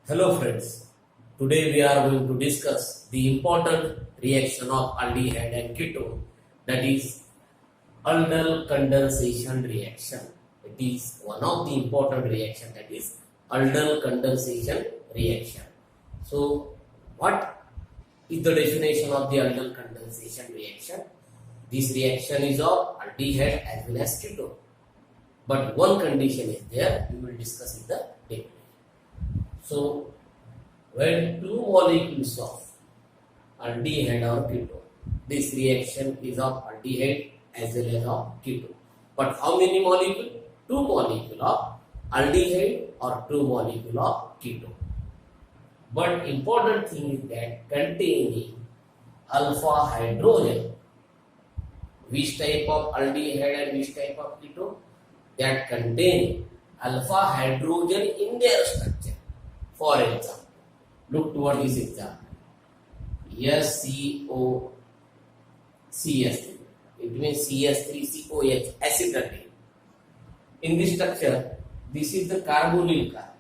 Hello friends, today we are going to discuss the important reaction of aldehyde and ketone, that is aldol condensation reaction. It is one of the important reaction, that is aldol condensation reaction. So what is the definition of the aldol condensation reaction? This reaction is of aldehyde as well as ketone. But one condition is there, we will discuss in the definition. So, when two molecules of aldehyde or ketone, this reaction is of aldehyde as well as of ketone. But how many molecules? Two molecules of aldehyde or two molecules of ketone. But important thing is that containing alpha hydrogen. Which type of aldehyde and which type of ketone? That contain alpha hydrogen in their structure. For example, look toward this example. SCOCS3. It means CS3COH, acetylene. In this structure, this is the carbonyl carbon.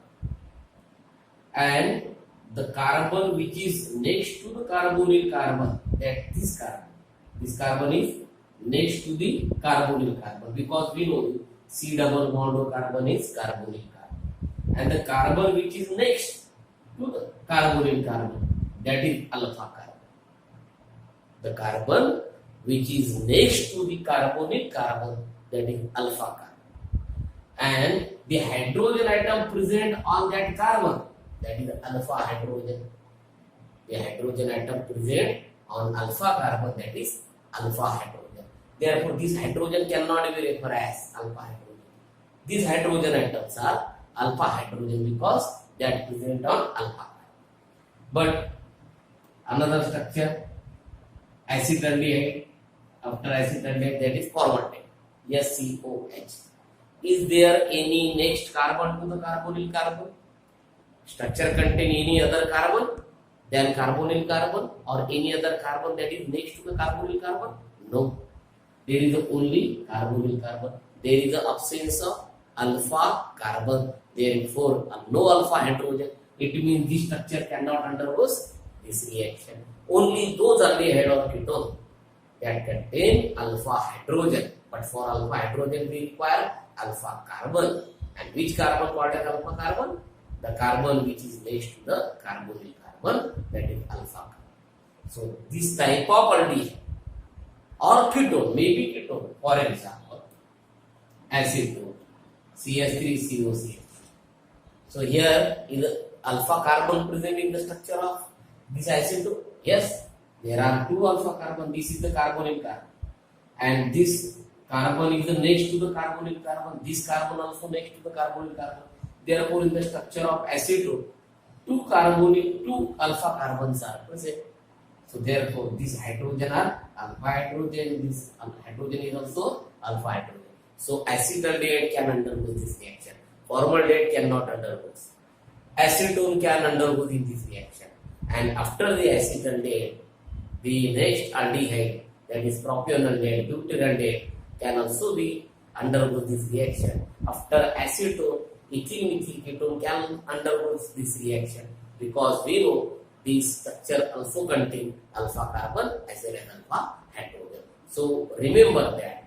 And the carbon which is next to the carbonyl carbon, that this carbon is next to the carbonyl carbon, because we know C double bond O carbon is carbonyl carbon. And the carbon which is next to the carbonyl carbon, that is alpha carbon. The carbon which is next to the carbonyl carbon, that is alpha carbon. And the hydrogen atom present on that carbon, that is alpha hydrogen. The hydrogen atom present on alpha carbon, that is alpha hydrogen. Therefore, this hydrogen cannot be referred as alpha hydrogen. These hydrogen atoms are alpha hydrogen because they are present on alpha carbon. But another structure, acetaldehyde. After acetaldehyde, that is formaldehyde, SCOH. Is there any next carbon to the carbonyl carbon? Structure contain any other carbon than carbonyl carbon or any other carbon that is next to the carbonyl carbon? No. There is only carbonyl carbon. There is the absence of alpha carbon. Therefore, no alpha hydrogen. It means this structure cannot undergo this reaction. Only those aldehyde or ketone that contain alpha hydrogen. But for alpha hydrogen, we require alpha carbon. And which carbon called as alpha carbon? The carbon which is next to the carbonyl carbon, that is alpha carbon. So, this type of aldehyde or ketone, maybe ketone, for example, acetone, CS3COCH. So here is alpha carbon present in the structure of this acetone. Yes, there are two alpha carbon. This is the carbonyl carbon, and this carbon is the next to the carbonyl carbon. This carbon also next to the carbonyl carbon. Therefore, in the structure of acetone, two alpha carbons are present. So therefore, this hydrogen are alpha hydrogen. This hydrogen is also alpha hydrogen. So acetaldehyde can undergo this reaction. Formaldehyde cannot undergo. Acetone can undergo this reaction. And after the acetaldehyde, the next aldehyde, that is propionaldehyde, butyraldehyde, can also be undergo this reaction. After acetone, ethyl ketone can undergo this reaction, because we know this structure also contains alpha carbon as well as alpha hydrogen. So remember that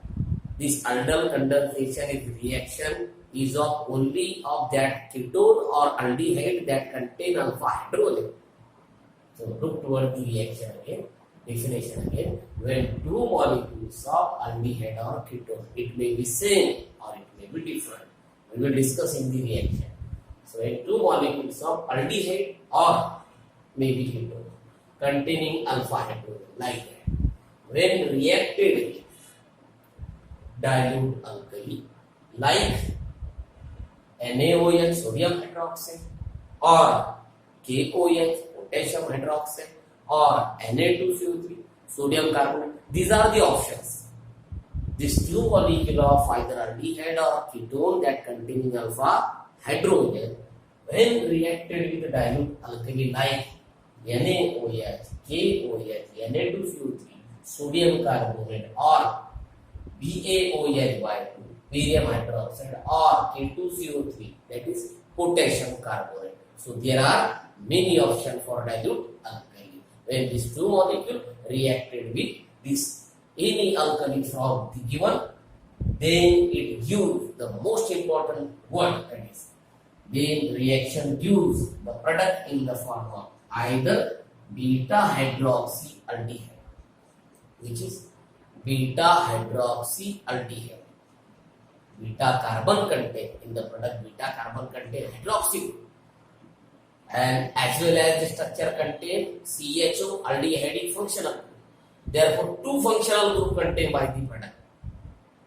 this aldol condensation is reaction is of only of that ketone or aldehyde that contain alpha hydrogen. So look toward the reaction again, definition again. When two molecules of aldehyde or ketone, it may be same or it may be different. We will discuss in the reaction. So when two molecules of aldehyde or maybe ketone containing alpha hydrogen, like that, when reacted with dilute alkali like NaOH, sodium hydroxide, or KOH, potassium hydroxide, or Na2CO3, sodium carbonate, these are the options. These two molecules of either aldehyde or ketone that containing alpha hydrogen, when reacted with dilute alkali like NaOH, KOH, Na2CO3, sodium carbonate, or BaOH by 2, barium hydroxide, or K2CO3, that is potassium carbonate. So there are many options for dilute alkali. When these two molecules reacted with this any alkali from the given, then it gives the most important word, that is, then reaction gives the product in the form of either beta hydroxyaldehyde, which is beta hydroxyaldehyde. Beta carbon contain in the product, beta carbon contain hydroxy, and as well as the structure contain CHO aldehydic functional group. Therefore, two functional group contained by the product.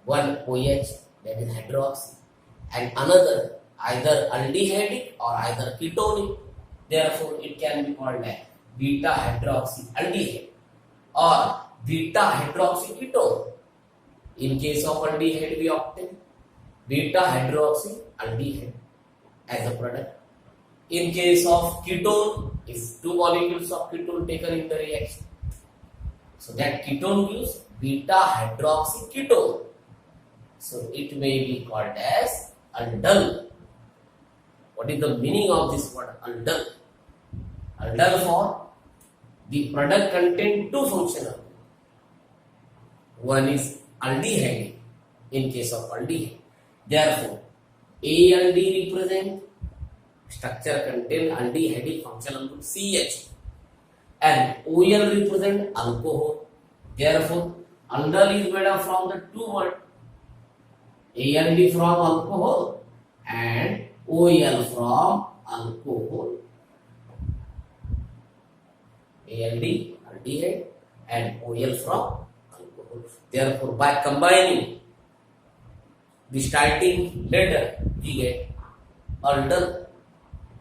One OH, that is hydroxy, and another either aldehydic or either ketonic. Therefore, it can be called as beta hydroxyaldehyde or beta hydroxyketone. In case of aldehyde, we obtain beta hydroxyaldehyde as a product. In case of ketone, if two molecules of ketone taken in the reaction, so that ketone gives beta hydroxyketone. So it may be called as aldol. What is the meaning of this word aldol? Aldol for the product contain two functional groups. One is aldehyde in case of aldehyde. Therefore, ALD represent structure contain aldehydic functional group CH, and OL represent alcohol. Therefore, aldol is made up from the two words ALD from alcohol and OL from alcohol. ALD, aldehyde, and OL from alcohol. Therefore, by combining the starting letter, we get aldol.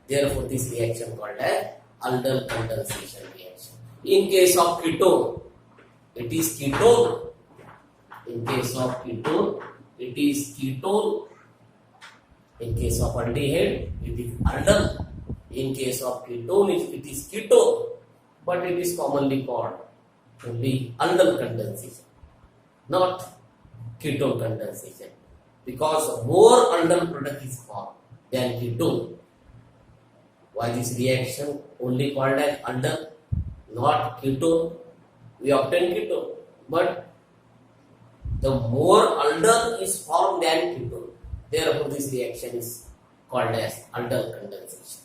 Therefore, this reaction called as aldol condensation reaction. In case of ketone, it is ketone. In case of ketone, it is ketone. In case of aldehyde, it is aldol. In case of ketone, it is ketone. But it is commonly called only aldol condensation, not ketone condensation, because more aldol product is formed than ketone. Why this reaction only called as aldol, not ketone? We obtain ketone, but the more aldol is formed than ketone. Therefore, this reaction is called as aldol condensation,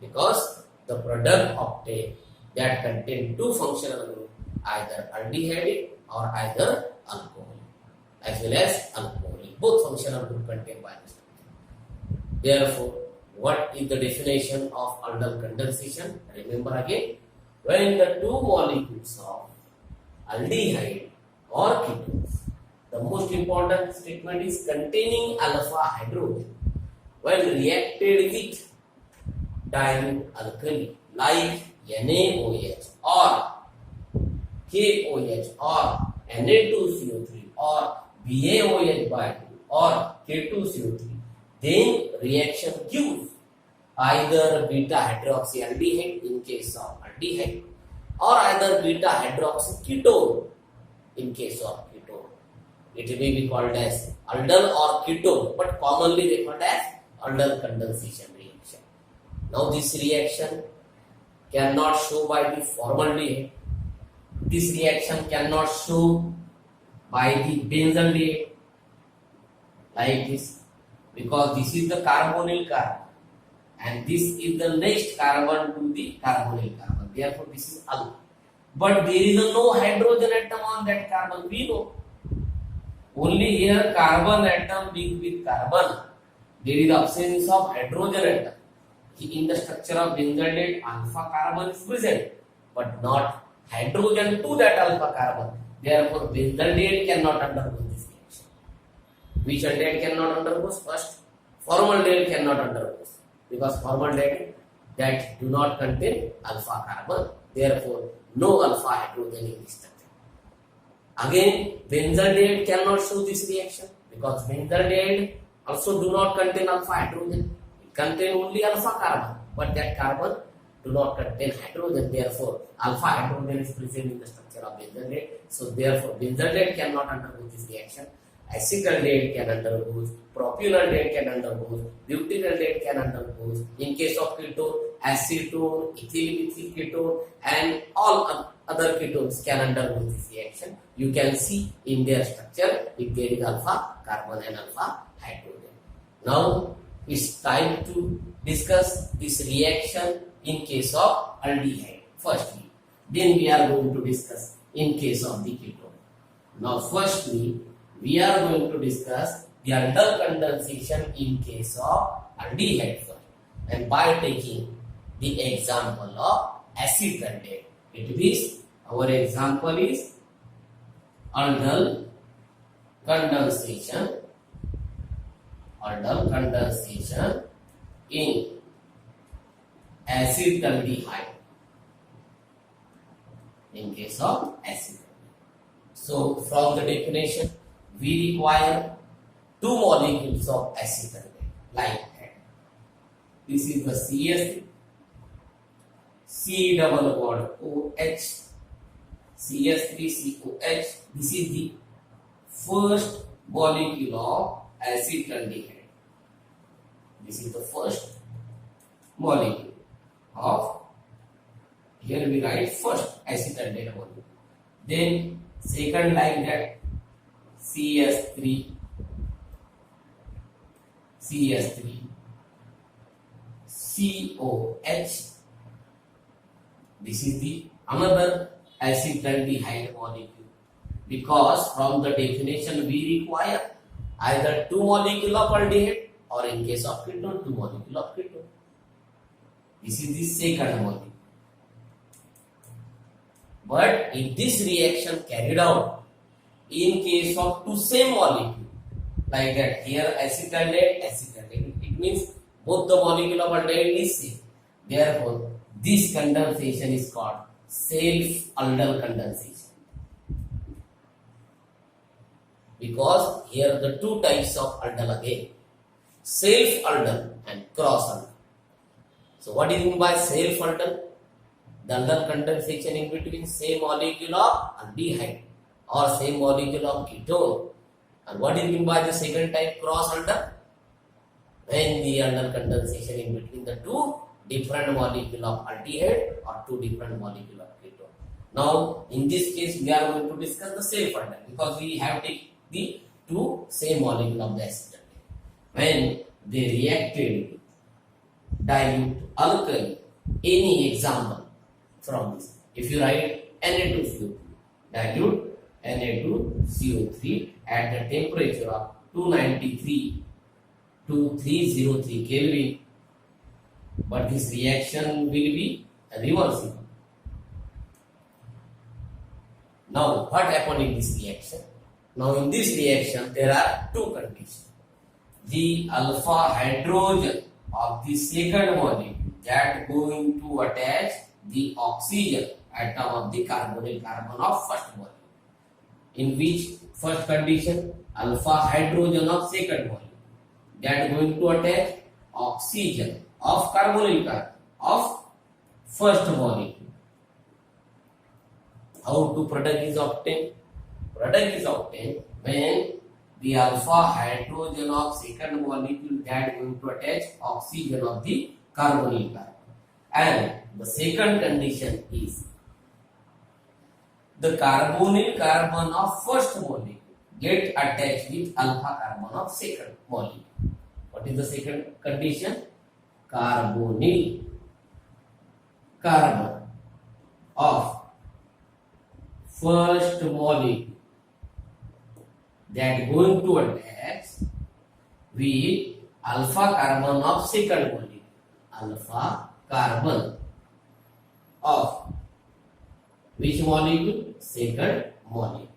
because the product obtained that contain two functional groups, either aldehydic or either alcoholic, as well as alcoholic. Both functional groups contained by this. Therefore, what is the definition of aldol condensation? Remember again, when the two molecules of aldehyde or ketones, the most important statement is containing alpha hydrogen, when reacted with dilute alkali like NaOH or KOH or Na2CO3 or BaOH by 2 or K2CO3, then reaction gives either beta hydroxyaldehyde in case of aldehyde or either beta hydroxyketone in case of ketone. It may be called as aldol or ketone, but commonly they called as aldol condensation reaction. Now this reaction cannot show by the formaldehyde. This reaction cannot show by the benzaldehyde like this, because this is the carbonyl carbon and this is the next carbon to the carbonyl carbon. Therefore, this is alpha. But there is no hydrogen atom on that carbon. We know. Only here carbon atom linked with carbon. There is absence of hydrogen atom. In the structure of benzaldehyde, alpha carbon is present, but not hydrogen to that alpha carbon. Therefore, benzaldehyde cannot undergo this reaction. Which aldehyde cannot undergo? First, formaldehyde cannot undergo, because formaldehyde that do not contain alpha carbon. Therefore, no alpha hydrogen in this structure. Again, benzaldehyde cannot show this reaction, because benzaldehyde also do not contain alpha hydrogen. Contain only alpha carbon, but that carbon do not contain hydrogen. Therefore, alpha hydrogen is present in the structure of benzaldehyde. So, therefore, benzaldehyde cannot undergo this reaction. acetaldehyde can undergo, propionaldehyde can undergo, butyraldehyde can undergo. In case of ketone, acetone, ethyl ketone, and all other ketones can undergo this reaction. You can see in their structure if there is alpha carbon and alpha hydrogen. Now it's time to discuss this reaction in case of aldehyde firstly. Then we are going to discuss in case of the ketone. Now firstly we are going to discuss the aldol condensation in case of aldehyde first, and by taking the example of acetaldehyde. It means our example is aldol condensation in acetaldehyde in case of acetaldehyde. So from the definition we require two molecules of acetaldehyde like that. This is the CS, C double bond OH, CS3COH. This is the first molecule of acetaldehyde. This is the first molecule of, here we write first acetaldehyde molecule. Then second like that CS3, COH. This is the another acetaldehyde molecule, because from the definition we require either two molecule of aldehyde or in case of ketone two molecule of ketone. This is the second molecule. But if this reaction carried out in case of two same molecule like that, here acetaldehyde, it means both the molecule of aldehyde is same. Therefore, this condensation is called self-aldol condensation. Because here the two types of aldol again, self-aldol and cross-aldol. So what is meant by self-aldol? The aldol condensation in between same molecule of aldehyde or same molecule of ketone. And what is meant by the second type, cross-aldol? When the aldol condensation in between the two different molecule of aldehyde or two different molecule of ketone. Now in this case we are going to discuss the self-aldol because we have taken the two same molecule of the acetaldehyde. When they reacted with dilute alkali, any example from this, if you write Na2CO3, dilute Na2CO3 at the temperature of 293 to 303 Kelvin, but this reaction will be reversible. Now what happened in this reaction? Now in this reaction there are two conditions. The alpha hydrogen of the second molecule that going to attach the oxygen atom of the carbonyl carbon of first molecule. In which first condition, alpha hydrogen of second molecule that going to attach oxygen of carbonyl carbon of first molecule. How to product is obtained? Product is obtained when the alpha hydrogen of second molecule that going to attach oxygen of the carbonyl carbon. And the second condition is the carbonyl carbon of first molecule get attached with alpha carbon of second molecule. What is the second condition? Carbonyl carbon of first molecule that going to attach with alpha carbon of second molecule. Alpha carbon of which molecule? Second molecule.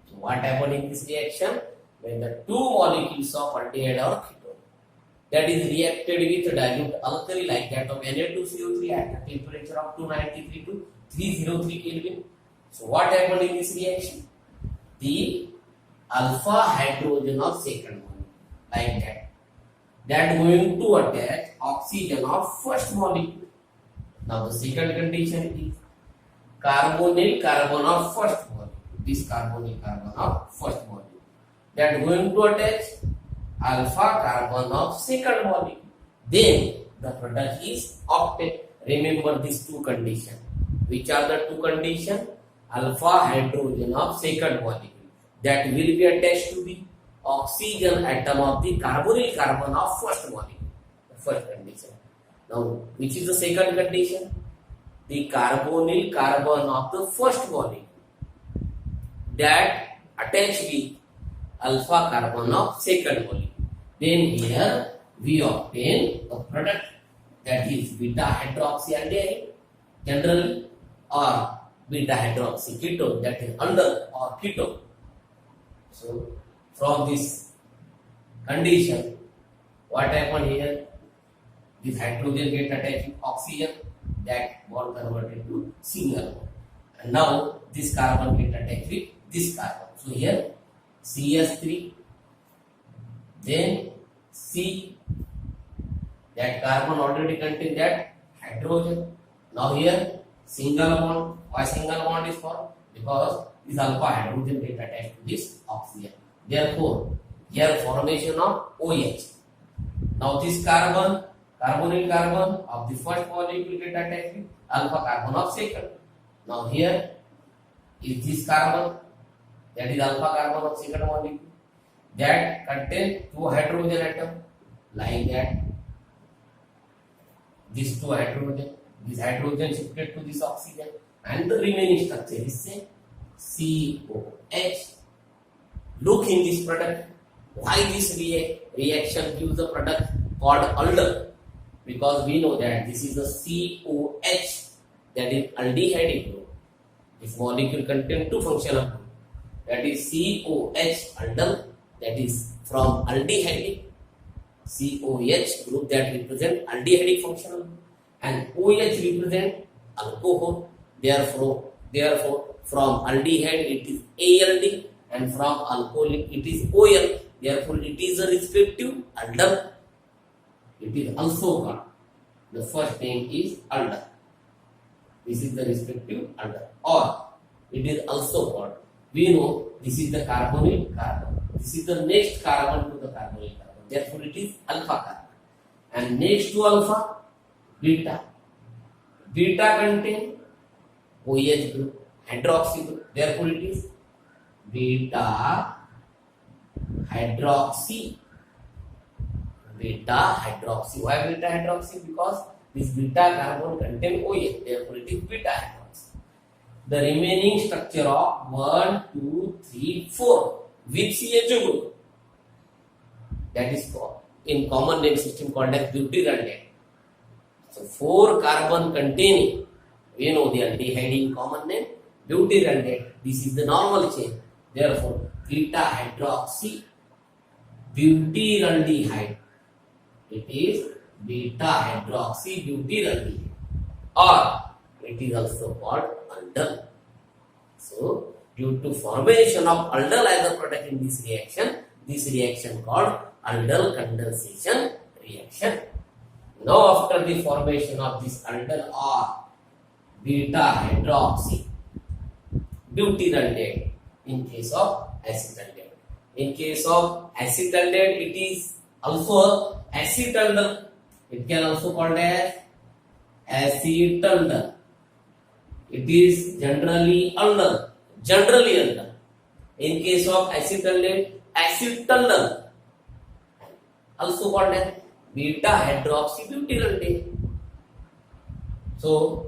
So what happened in this reaction? When the two molecules of aldehyde or ketone that is reacted with dilute alkali like that of Na2CO3 at the temperature of 293 to 303 Kelvin. So what happened in this reaction? The alpha hydrogen of second molecule like that going to attach oxygen of first molecule. Now the second condition is carbonyl carbon of first molecule. This carbonyl carbon of first molecule that going to attach alpha carbon of second molecule. Then the product is obtained. Remember these two conditions. Which are the two conditions? Alpha hydrogen of second molecule that will be attached to the oxygen atom of the carbonyl carbon of first molecule. The first condition. Now, which is the second condition? The carbonyl carbon of the first molecule that attach with alpha carbon of second molecule. Then here we obtain a product that is beta hydroxyaldehyde generally, or beta hydroxy ketone, that is aldol or ketone. So from this condition, what happened here? This hydrogen get attached with oxygen, that bond converted to single bond, and now this carbon get attached with this carbon. So here CS3, then C, that carbon already contain that hydrogen. Now here single bond. Why single bond is formed? Because this alpha hydrogen get attached to this oxygen. Therefore, here formation of OH. Now this carbon, carbonyl carbon of the first molecule get attached with alpha carbon of second. Now here is this carbon, that is alpha carbon of second molecule, that contain two hydrogen atom, like that. These two hydrogen, this hydrogen shifted to this oxygen, and the remaining structure is same, COH. Look in this product. Why this reaction gives the product called aldol? Because we know that this is a COH, that is aldehyde group. This molecule contains two functional groups, that is COH aldol, that is from aldehyde, COH group that represent aldehyde functional group, and OH represent alcohol. Therefore from aldehyde it is ALD, and from alcoholic it is OL. Therefore it is a respective aldol. It is also called, the first name is aldol. This is the respective aldol, or it is also called, we know this is the carbonyl carbon. This is the next carbon to the carbonyl carbon. Therefore it is alpha carbon. And next to alpha, beta. Beta contain OH group, hydroxy group. Therefore it is beta hydroxy. Beta hydroxy. Why beta hydroxy? Because this beta carbon contain OH. Therefore it is beta hydroxy. The remaining structure of 1, 2, 3, 4 with CHO group, that is called in common name system called as butyraldate. So 4 carbon containing, we know the aldehyde in common name butyraldate. This is the normal chain. Therefore beta hydroxy butyraldehyde. It is beta hydroxy butyraldehyde, or it is also called aldol. So due to formation of aldol as a product in this reaction called aldol condensation reaction. Now after the formation of this aldol or beta hydroxy butyraldate in case of acetaldate. In case of acetaldate it is also acetaldol. It can also called as acetaldol. It is generally aldol. In case of acetaldate, acetaldol, also called as beta hydroxy butyraldate. So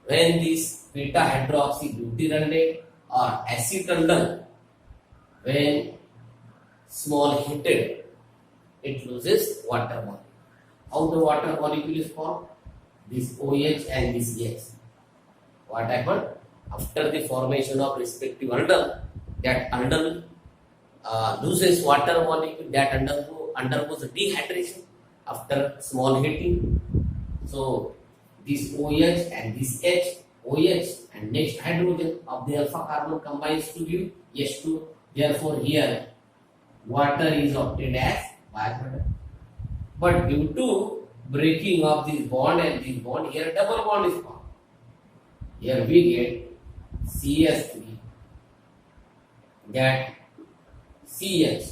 when this beta hydroxy butyraldate or acetaldol, when small heated, it loses water molecule. How the water molecule is formed? This OH and this H. What happened? After the formation of respective aldol, that aldol loses water molecule, that undergoes dehydration after small heating. So this OH and this H, OH and next hydrogen of the alpha carbon combines to give H2. Therefore here water is obtained as byproduct. But due to breaking of this bond and this bond, here double bond is formed. Here we get CS3, that CH,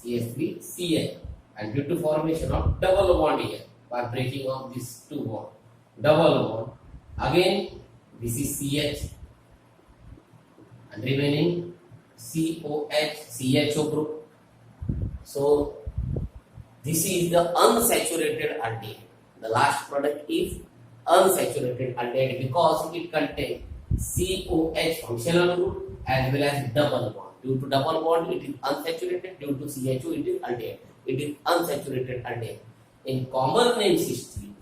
CH3, CH, and due to formation of double bond here by breaking of these two bond, double bond. Again, this is CH and remaining COH, CHO group. So this is the unsaturated aldehyde. The last product is unsaturated aldehyde because it contains COH functional group as well as double bond. Due to double bond, it is unsaturated. Due to CHO, it is aldehyde. It is unsaturated aldehyde. In common name system,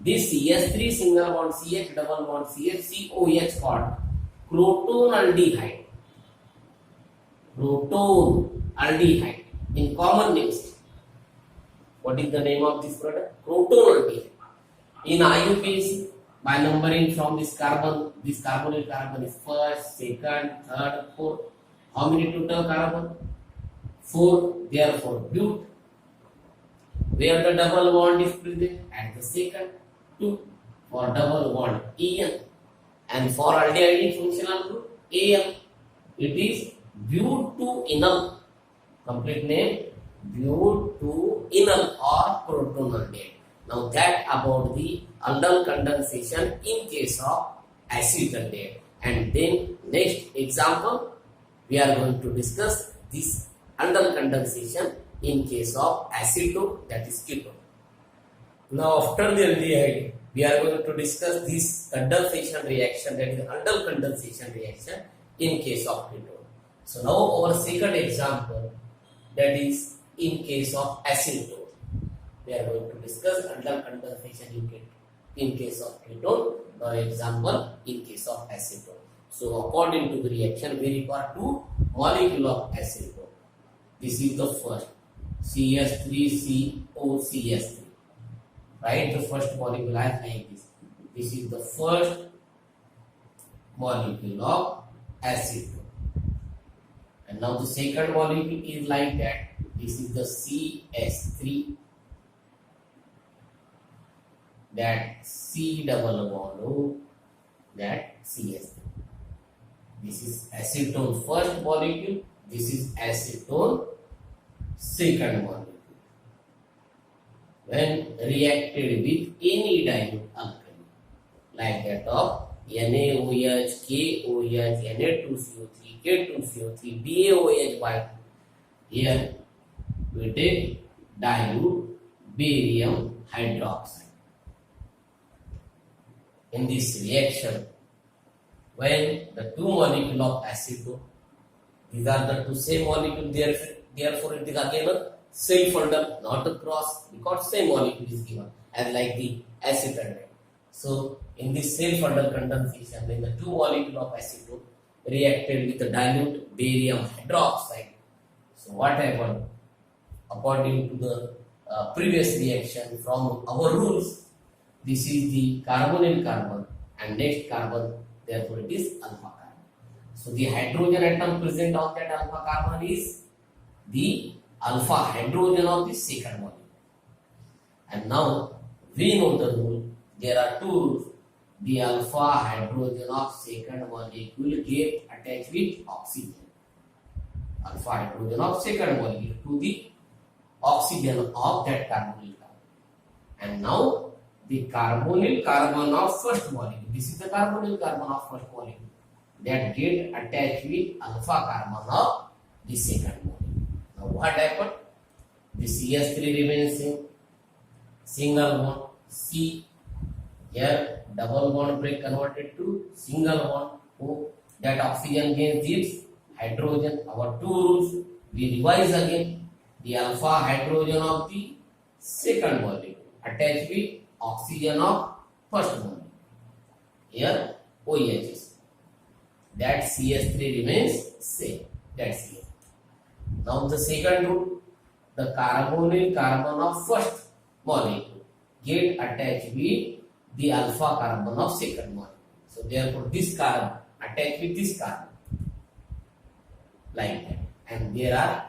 this CH3 single bond, CH double bond, CH, COH called crotonaldehyde. Crotonaldehyde. In common name system. What is the name of this product? Crotonaldehyde. In IUPAC, by numbering from this carbonyl carbon is first, second, third, fourth. How many total carbon? 4. Therefore, bute. Where the double bond is present? At the second. 2. For double bond, En. And for aldehyde functional group, Am. It is butyl-enol. Complete name, butyl-enol or crotonaldehyde. Now that about the aldol condensation in case of acetaldehyde. And then next example, we are going to discuss this aldol condensation in case of acetone, that is ketone. Now after the aldehyde, we are going to discuss this condensation reaction, that is aldol condensation reaction in case of ketone. So now our second example, that is in case of acetone. We are going to discuss aldol condensation in case of ketone. Now example in case of acetone. So according to the reaction, we require 2 molecules of acetone. This is the first CH3COCH3. Write the first molecule as like this. This is the first molecule of acetone. And now the second molecule is like that. This is the CH3. That C double bond O, that CH3. This is acetone first molecule. This is acetone second molecule. When reacted with any dilute alkali, like that of NaOH, KOH, Na2CO3, K2CO3, BaOH by 2. Here we take dilute barium hydroxide. In this reaction, when the 2 molecules of acetone, these are the 2 same molecules, therefore it is again a self-aldol, not a cross, because same molecule is given as like the acetaldehyde. So in this self-aldol condensation, when the 2 molecules of acetone reacted with the dilute barium hydroxide, so what happened? According to the previous reaction from our rules, this is the carbonyl carbon and next carbon, therefore it is alpha carbon. So the hydrogen atom present on that alpha carbon is the alpha hydrogen of the second molecule. And now we know the rule. There are 2 rules. The alpha hydrogen of second molecule get attached with oxygen. Alpha hydrogen of second molecule to the oxygen of that carbonyl carbon. And now the carbonyl carbon of first molecule. This is the carbonyl carbon of first molecule that get attached with alpha carbon of the second molecule. Now what happened? The CH3 remains same. Single bond C. Here double bond break converted to single bond O. That oxygen gains its hydrogen. Our 2 rules we revise again. The alpha hydrogen of the second molecule attached with oxygen of first molecule. Here OHs. That CH3 remains same. That's here. Now the second rule, the carbonyl carbon of first molecule get attached with the alpha carbon of second molecule. So therefore this carbon attached with this carbon like that. And there are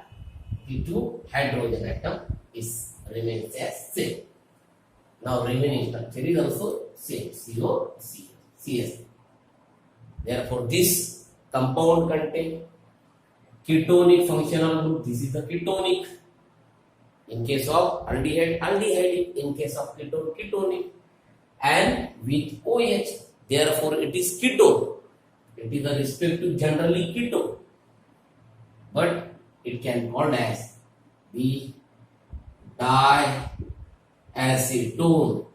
the 2 hydrogen atom is remains as same. Now remaining structure is also same, CO, CS. Therefore this compound contain ketonic functional group. This is the ketonic. In case of aldehyde, aldehydic. In case of ketone, ketonic. And with OH, therefore it is ketone. It is a respective generally ketone. But it can be called as the diacetone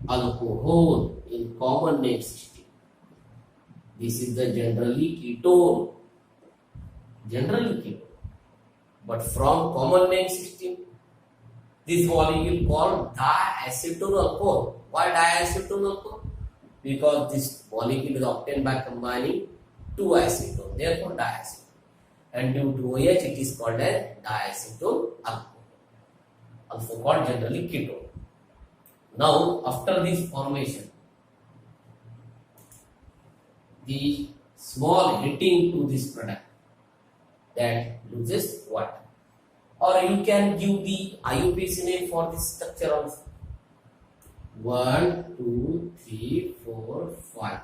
alcohol in common name system. This is the generally ketone. Generally ketone. But from common name system, this molecule called diacetone alcohol. Why diacetone alcohol? Because this molecule is obtained by combining two acetone, therefore diacetone. And due to OH, it is called as diacetone alcohol, also called generally ketone. Now, after this formation, the small heating to this product that loses water. Or you can give the IUPAC name for this structure also. 1, 2, 3, 4, 5.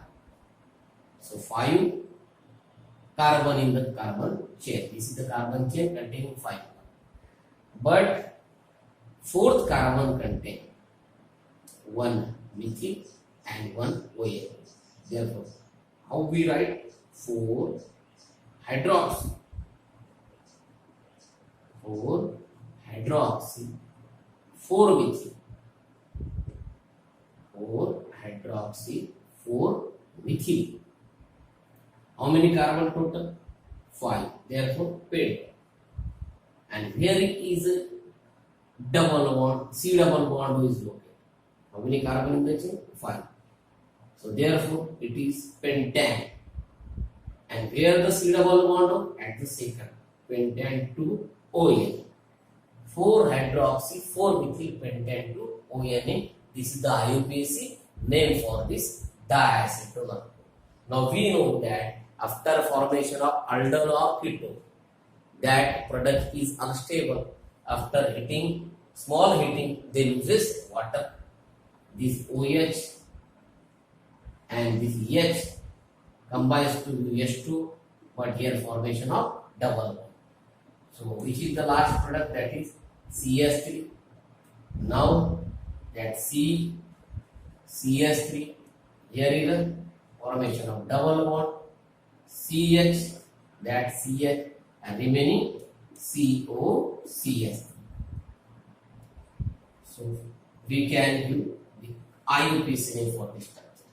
So 5 carbon in the carbon chain. This is the carbon chain containing 5. But fourth carbon contains 1 methyl and 1 OH. Therefore, how we write? 4 hydroxy. 4 hydroxy. 4 methyl. 4 hydroxy, 4 methyl. How many carbon total? 5. Therefore, pent. And here it is a double bond, C double bond is located. How many carbon in the chain? 5. So therefore, it is pentane. And where the C double bond? At the second. Pentane to ON. 4 hydroxy, 4 methyl pentane to ONA. This is the IUPAC name for this diacetone alcohol. Now we know that after formation of aldol or ketone, that product is unstable. After heating, small heating, they loses water. This OH and this H combines to UH2, but here formation of double bond. So which is the last product? That is CS3. Now that CH3, here is the formation of double bond, CH, that CH, and remaining COCH. So we can use the IUPAC name for this structure.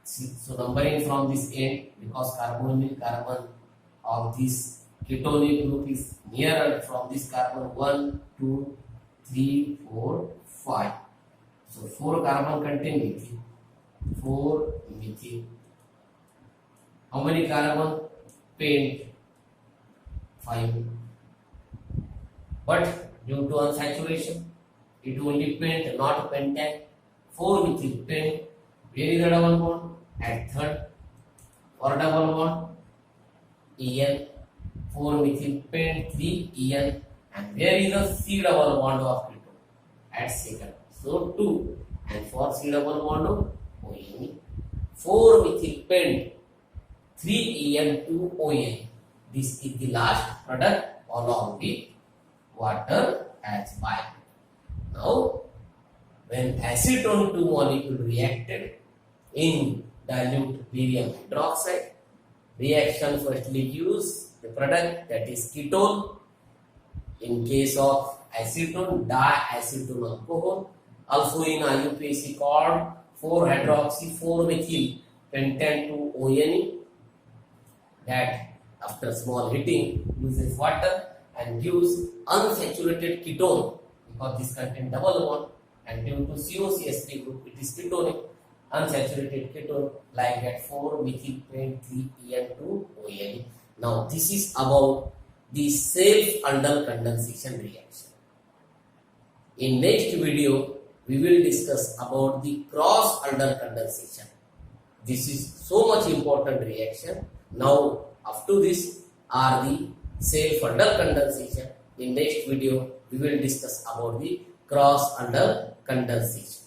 So numbering from this end, because carbonyl carbon of this ketonic group is nearer from this carbon 1, 2, 3, 4, 5. So 4 carbon contain methyl, 4 methyl. How many carbon? Pent, 5. But due to unsaturation, it only pent, not pentane. 4 methyl pent. Where is the double bond? At third. For double bond, En. 4 methyl pent, 3 En. And where is the C double bond of ketone? At second. So 2. And for C double bond of ON, 4 methyl pent, 3 En, 2 ON. This is the last product along with water as byproduct. Now, when acetone 2 molecule reacted in dilute barium hydroxide, reaction firstly gives the product that is ketone. In case of acetone, diacetone alcohol. Also in IUPAC called 4 hydroxy 4 methyl pentane to ONE, that after small heating loses water and gives unsaturated ketone, because this contains double bond, and due to COCH3 group it is ketonic. Unsaturated ketone like that 4 methyl pent 3 En2 ONE. Now this is about the self-aldol condensation reaction. In next video we will discuss about the cross-aldol condensation. This is so much important reaction. Now up to this are the self-aldol condensation. In next video we will discuss about the cross-aldol condensation.